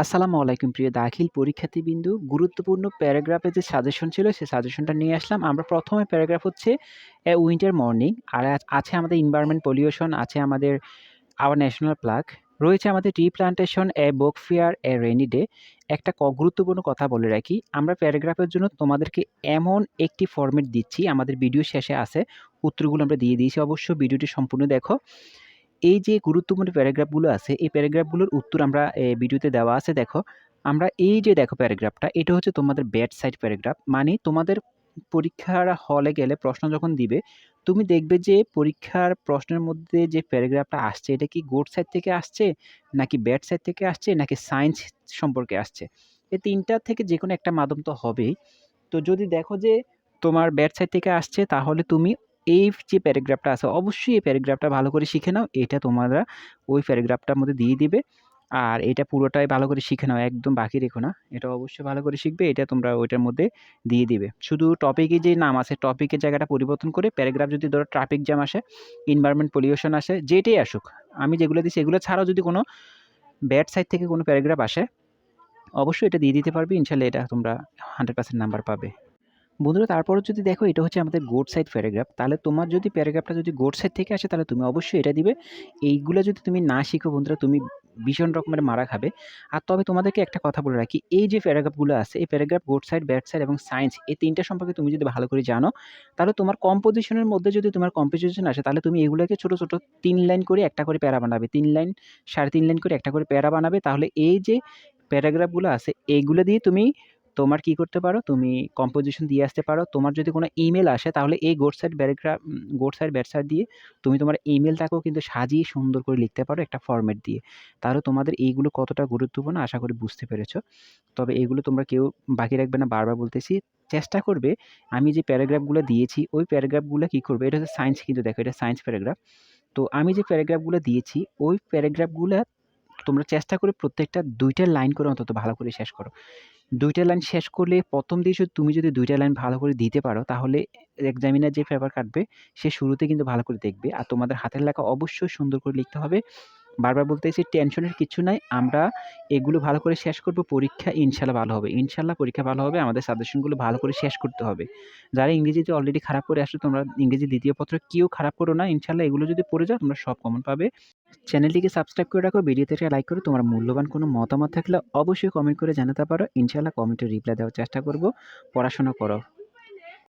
আসসালামু আলাইকুম প্রিয় দাখিল পরীক্ষার্থীবৃন্দু। গুরুত্বপূর্ণ প্যারাগ্রাফের যে সাজেশন ছিল, সেই সাজেশনটা নিয়ে আসলাম। আমরা ১ম এ প্যারাগ্রাফ হচ্ছে উইন্টার মর্নিং। আর আছে আমাদের এনভায়রনমেন্ট পলিউশন, আছে আমাদের আওয়ার ন্যাশনাল প্লাগ, রয়েছে আমাদের টি plantation, book fair, rainy day. একটা গুরুত্বপূর্ণ কথা বলে রাখি, আমরা প্যারাগ্রাফের জন্য তোমাদেরকে এমন একটি ফরম্যাট দিচ্ছি, আমাদের ভিডিও শেষে আছে, উত্তরগুলো আমরা দিয়ে দিয়েছি। অবশ্যই ভিডিওটি সম্পূর্ণ দেখো। এই যে গুরুত্বপূর্ণ প্যারাগ্রাফগুলো আছে, এই প্যারাগ্রাফগুলোর উত্তর আমরা ভিডিওতে দেওয়া আছে দেখো। আমরা এই যে দেখো প্যারাগ্রাফটা, এটা হচ্ছে তোমাদের ব্যাড সাইড প্যারাগ্রাফ। মানে তোমাদের পরীক্ষার হলে গেলে প্রশ্ন যখন দিবে, তুমি দেখবে যে পরীক্ষার প্রশ্নের মধ্যে যে প্যারাগ্রাফটা আসছে, এটা কি গুড সাইড থেকে আসছে, নাকি ব্যাড সাইড থেকে আসছে, নাকি সায়েন্স সম্পর্কে আসছে। এই ৩ টা থেকে যেকোনো একটা মাধ্যম তো হবেই। তো যদি দেখো যে তোমার ব্যাড সাইড থেকে আসছে, তাহলে তুমি এই যে প্যারাগ্রাফটা আছে, অবশ্যই এই প্যারাগ্রাফটা ভালো করে শিখে নাও। এটা তোমরা ওই প্যারাগ্রাফটার মধ্যে দিয়ে দিবে। আর এটা পুরোটাই ভালো করে শিখে নাও, একদম বাকি রেখো না। এটা অবশ্যই ভালো করে শিখবে। এটা তোমরা ওইটার মধ্যে দিয়ে দিবে। শুধু টপিকে যে নাম আছে, টপিকের জায়গাটা পরিবর্তন করে প্যারাগ্রাফ যদি ধরো ট্রাফিক জ্যাম আসে, এনভায়রনমেন্ট পলিউশন আসে, যেটাই আসুক, আমি যেগুলো দিচ্ছি এগুলো ছাড়াও যদি কোনো ব্যাড সাইড থেকে কোনো প্যারাগ্রাফ আসে, অবশ্যই এটা দিয়ে দিতে পারবে। ইনশাআল্লাহ এটা তোমরা 100% নাম্বার পাবে। বন্ধুরা, তারপরও যদি দেখো এটা হচ্ছে আমাদের গোড সাইড প্যারাগ্রাফ, তাহলে তোমার যদি প্যারাগ্রাফটা যদি গোড সাইড থেকে আসে, তাহলে তুমি অবশ্যই এটা দিবে। এইগুলো যদি তুমি না শিখো বন্ধুরা, তুমি ভীষণ রকমের মারা খাবে। আর তবে তোমাদেরকে একটা কথা বলে রাখি, এই যে প্যারাগ্রাফগুলো আছে, এই প্যারাগ্রাফ গোড সাইড, ব্যাড সাইড এবং সায়েন্স, এই ৩টা সম্পর্কে তুমি যদি ভালো করে জানো, তাহলে তোমার কম্পোজিশনের মধ্যে যদি তোমার কম্পোজিশন আসে, তাহলে তুমি এগুলোকে ছোট, ছোট ৩ লাইন করে একটা করে প্যারা বানাবে। ৩ লাইন, ৩.৫ লাইন করে একটা করে প্যারা বানাবে। তাহলে এই যে প্যারাগ্রাফগুলো আছে, এইগুলো দিয়ে তুমি তোমার কি করতে পারো, তুমি কম্পোজিশন দিয়ে আসতে পারো। তোমার যদি কোনো ইমেইল আসে, তাহলে এই গুড সাইড, ব্যাড সাইড দিয়ে তুমি তোমার ইমেইলটাকেও কিন্তু সাজিয়ে সুন্দর করে লিখতে পারো একটা ফরম্যাট দিয়ে। তাহলে তোমাদের এইগুলো কতটা গুরুত্বপূর্ণ আশা করি বুঝতে পেরেছ। তবে এগুলো তোমরা কেউ বাকি রাখবে না, বারবার বলতেছি। চেষ্টা করবে আমি যে প্যারাগ্রাফগুলো দিয়েছি, ওই প্যারাগ্রাফগুলো কি করবে, এটা হচ্ছে সায়েন্স, কিন্তু দেখো এটা সায়েন্স প্যারাগ্রাফ। তো আমি যে প্যারাগ্রাফগুলো দিয়েছি, ওই প্যারাগ্রাফগুলা তোমরা চেষ্টা করে প্রত্যেকটা ২ টা লাইন করে অন্তত ভালো করে শেষ করো। ২ টা লাইন শেষ করলে ১ম দিয়ে তুমি যদি ২ টা লাইন ভালো করে দিতে পারো, তাহলে এক্সামিনার যে পেপার কাটবে, সে শুরুতে কিন্তু ভালো করে দেখবে। আর তোমাদের হাতের লেখা অবশ্যই সুন্দর করে লিখতে হবে। বারবার বলতেছি, টেনশনের কিছু নাই। আমরা এগুলো ভালো করে শেষ করব। পরীক্ষা ইনশাআল্লাহ ভালো হবে। ইনশাআল্লাহ পরীক্ষা ভালো হবে। আমাদের সাজেশনগুলো ভালো করে শেষ করতে হবে। যারা ইংরেজিতে অলরেডি খারাপ করে আসছো, তোমরা ইংরেজি ২য় পত্র কেউ খারাপ করো না। ইনশাআল্লাহ এগুলো যদি পড়ে যাও, তোমরা সব কমন পাবে। চ্যানেলটিকে সাবস্ক্রাইব করে রাখো, ভিডিওতে একটা লাইক করো। তোমার মূল্যবান কোনো মতামত থাকলে অবশ্যই কমেন্ট করে জানাতে পারো। ইনশাআল্লাহ কমেন্টে রিপ্লাই দেওয়ার চেষ্টা করব। পড়াশোনা করো।